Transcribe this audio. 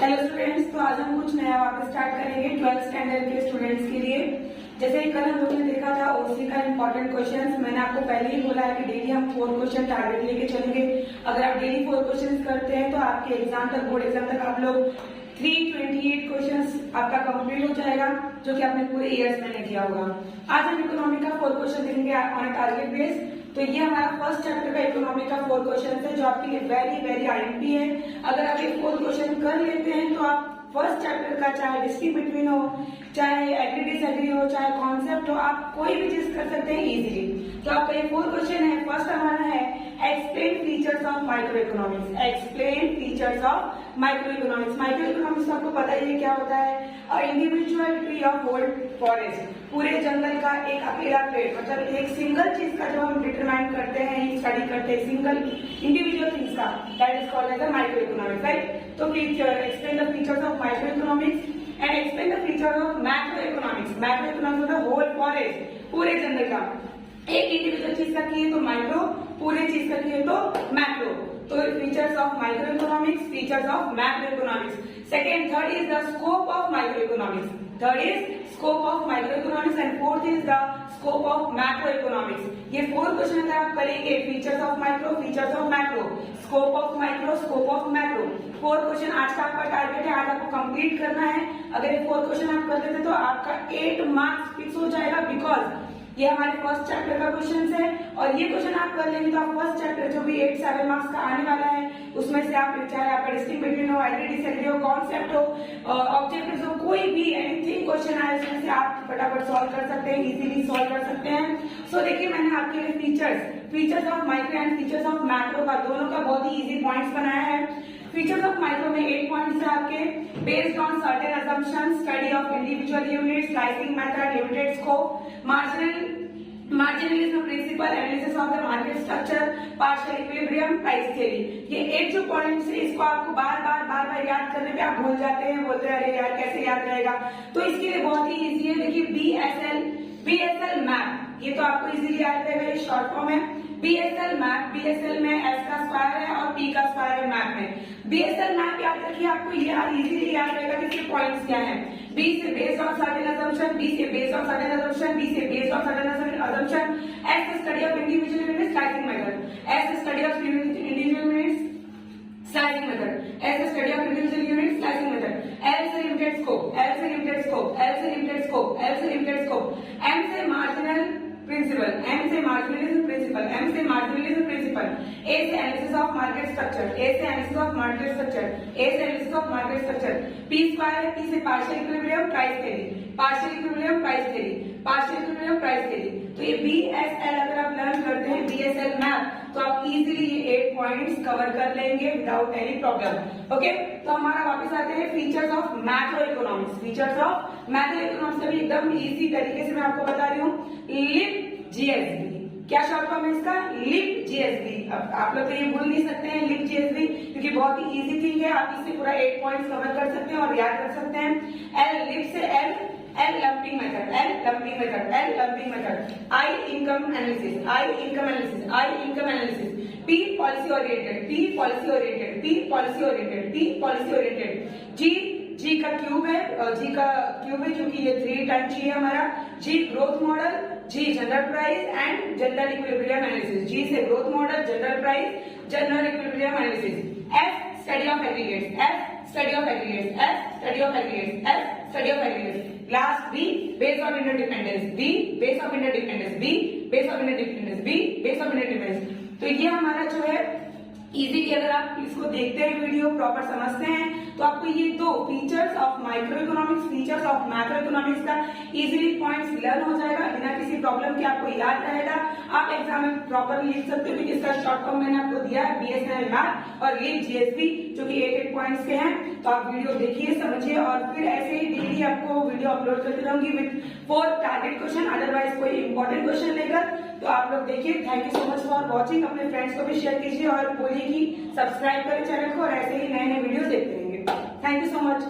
Hello students, तो आज हम कुछ नया वापस स्टार्ट करेंगे 12th स्टैंडर्ड के स्टूडेंट्स के लिए। जैसे कल हम लोगों ने देखा था ओसी का इंपॉर्टेंट क्वेश्चंस। मैंने आपको पहले ही बोला है कि डेली हम 4 क्वेश्चन टारगेट लेके चलेंगे। अगर आप डेली 4 क्वेश्चन करते हैं तो आपके एग्जाम तक, बोर्ड एग्जाम तक आप लोग 328 क्वेश्चंस आपका कंप्लीट हो जाएगा, जो कि आपने पूरे ईयर्स में नहीं किया होगा। आज हम इकोनॉमी का 4 क्वेश्चन देखेंगे ऑन टारगेट बेस। तो ये हमारा फर्स्ट चैप्टर का इकोनॉमी का 4 क्वेश्चन है, जो आपके लिए वेरी वेरी आईएमपी है। अगर आप ये 4 क्वेश्चन कर लेते हैं तो आप फर्स्ट चैप्टर का, चाहे डिस्ट्रिक्ट बिटवीन हो, चाहे एग्री डिसएग्री हो, चाहे कॉन्सेप्ट हो, आप कोई भी चीज कर सकते हैं इजीली। तो आपका ये 4 क्वेश्चन है। फर्स्ट हमारा है explain features of microeconomics. Explain features of microeconomics. Microeconomics आपको पता ही है क्या होता है। Individual tree of whole forest, पूरे जंगल का एक अकेला पेड़, मतलब एक सिंगल चीज का जो हम डिटरमाइन करते हैं, स्टडी करते हैं सिंगल इंडिविजुअल थिंग्स का, that is called as the microeconomics, right. तो explain the features of microeconomics and explain the features of macroeconomics. Macroeconomics मतलब होल फॉरेस्ट, पूरे जंगल का। एक इंडिविजुअल चीज का किए तो माइक्रो, पूरे चीज का किए तो मैक्रो। तो features of micro economics, features of macro economics. Second, third is the scope of micro economics. Third is scope of microeconomics and fourth is the scope of macro economics. ये 4 question अगर आप करेंगे, features of micro, features of macro, scope of micro, scope of macro, 4 question आज का आपका target है। आज आपको कंप्लीट करना है। अगर ये 4 क्वेश्चन आप कर लेते तो आपका 8 मार्क्स फिक्स हो जाएगा, बिकॉज ये हमारे फर्स्ट चैप्टर का क्वेश्चन है। और ये क्वेश्चन आप कर लेंगे तो आप फर्स्ट चैप्टर जो भी 8-7 मार्क्स का आने वाला है, उसमें से आप, चाहे आपका डिस्ट्रिक्ट बिटवीन हो, एग्री डिसएग्री हो, कॉन्सेप्ट हो, ऑब्जेक्टिव्स हो, कोई भी एनीथिंग क्वेश्चन आए उसमें से आप फटाफट सॉल्व कर सकते हैं, इजीली सॉल्व कर सकते हैं। सो देखिए, मैंने आपके लिए features of micro and features of macro का, दोनों का बहुत ही इजी पॉइंट्स बनाया है। फीचर्स ऑफ माइक्रो में 8 पॉइंट्स है आपके। Based on certain assumptions, study of individual unit, slicing method, limited scope, marginalism principle, analysis of the market structure, partial equilibrium, price theory. ये 8 जो पॉइंट्स है, इसको आपको बार बार याद करने पे आप भूल जाते हैं, बोलते हैं अरे यार कैसे याद रहेगा। तो इसके लिए बहुत ही इजी है। देखिए, बीएसएल मैप, ये तो आपको इजीली याद रहेगा, ये शॉर्ट फॉर्म है। बीएसएल मैप, बीएसएल में एस का स्क्वायर है और पी का स्क्वायर है मैप में। बीएसएल मैप याद रखिए, आपको ये इजीली याद रहेगा कि इसके पॉइंट्स क्या हैं। बी से based on certain assumption, B से based on certain assumption, B से based on certain assumption, S study of individual units, slicing method, S study of individual units, slicing method, S study of individual units, slicing method, L से limited scope, L से limited scope, L से limited scope, L से limited scope, M से marginal principle, M से marginalism principle, M से marginalism principle, ए से analysis of market structure, ए से analysis of market structure, ए से analysis of market structure, P square है, P से partial equilibrium, price theory, partial equilibrium, price theory, partial equilibrium, price theory. तो ये BSL अगर आप लर्न करते हैं, बीएसएल मैप, तो आप इजीली ये 8 पॉइंट्स कवर कर लेंगे विदाउट एनी प्रॉब्लम। ओके, तो हमारा वापस आते हैं features of macro economics. Features of macro economics का भी एकदम इजी तरीके से मैं आपको बता रही हूँ। लिप जीएसबी, क्या शॉर्ट फॉर्म है इसका? Lip GSB. अब आप लोग तो ये भूल नहीं सकते हैं लिप जीएसबी, क्योंकि बहुत ही इजी थिंग है। आप इससे पूरा 8 पॉइंट्स कवर कर सकते हैं और याद रख सकते हैं। एल, लिप से L lumping method, L lumping method, L lumping method, I income analysis, I income analysis, I income analysis, P policy oriented, P policy oriented, P policy oriented, P policy oriented, G का cube है, जी का cube है क्योंकि ये 3 times G है हमारा। G growth model, G general price and general equilibrium analysis, G से growth model, general price, general equilibrium analysis. F study of aggregates, F study of aggregates, F study of aggregates, F study of aggregates. Last B base of interdependence, B base of interdependence, B base of interdependence, B base of interdependence. तो ये हमारा जो है easily, अगर आप इसको देखते हैं, वीडियो प्रॉपर समझते हैं, तो आपको ये 2 features of micro economics, features of macro economics का इजीली पॉइंट्स लर्न हो जाएगा, बिना किसी प्रॉब्लम के आपको याद रहेगा। आप एग्जाम में प्रॉपरली लिख सकते हो, क्योंकि इसका शॉर्ट फॉर्म मैंने आपको दिया है, बीएसएल मैप और लिप जीएसबी, जो कि 8 पॉइंट्स के हैं। तो आप वीडियो देखिए, समझिए, और फिर ऐसे ही डेली आपको वीडियो अपलोड करती रहूंगी विद 4 टारगेट क्वेश्चन, अदरवाइज कोई इंपॉर्टेंट क्वेश्चन लेकर। तो आप लोग देखिए। Thank you so much for watching. अपने फ्रेंड्स को भी शेयर कीजिए और बोलिए कि सब्सक्राइब करें चैनल को और ऐसे ही नए नए वीडियो देखते रहेंगे। Thank you so much.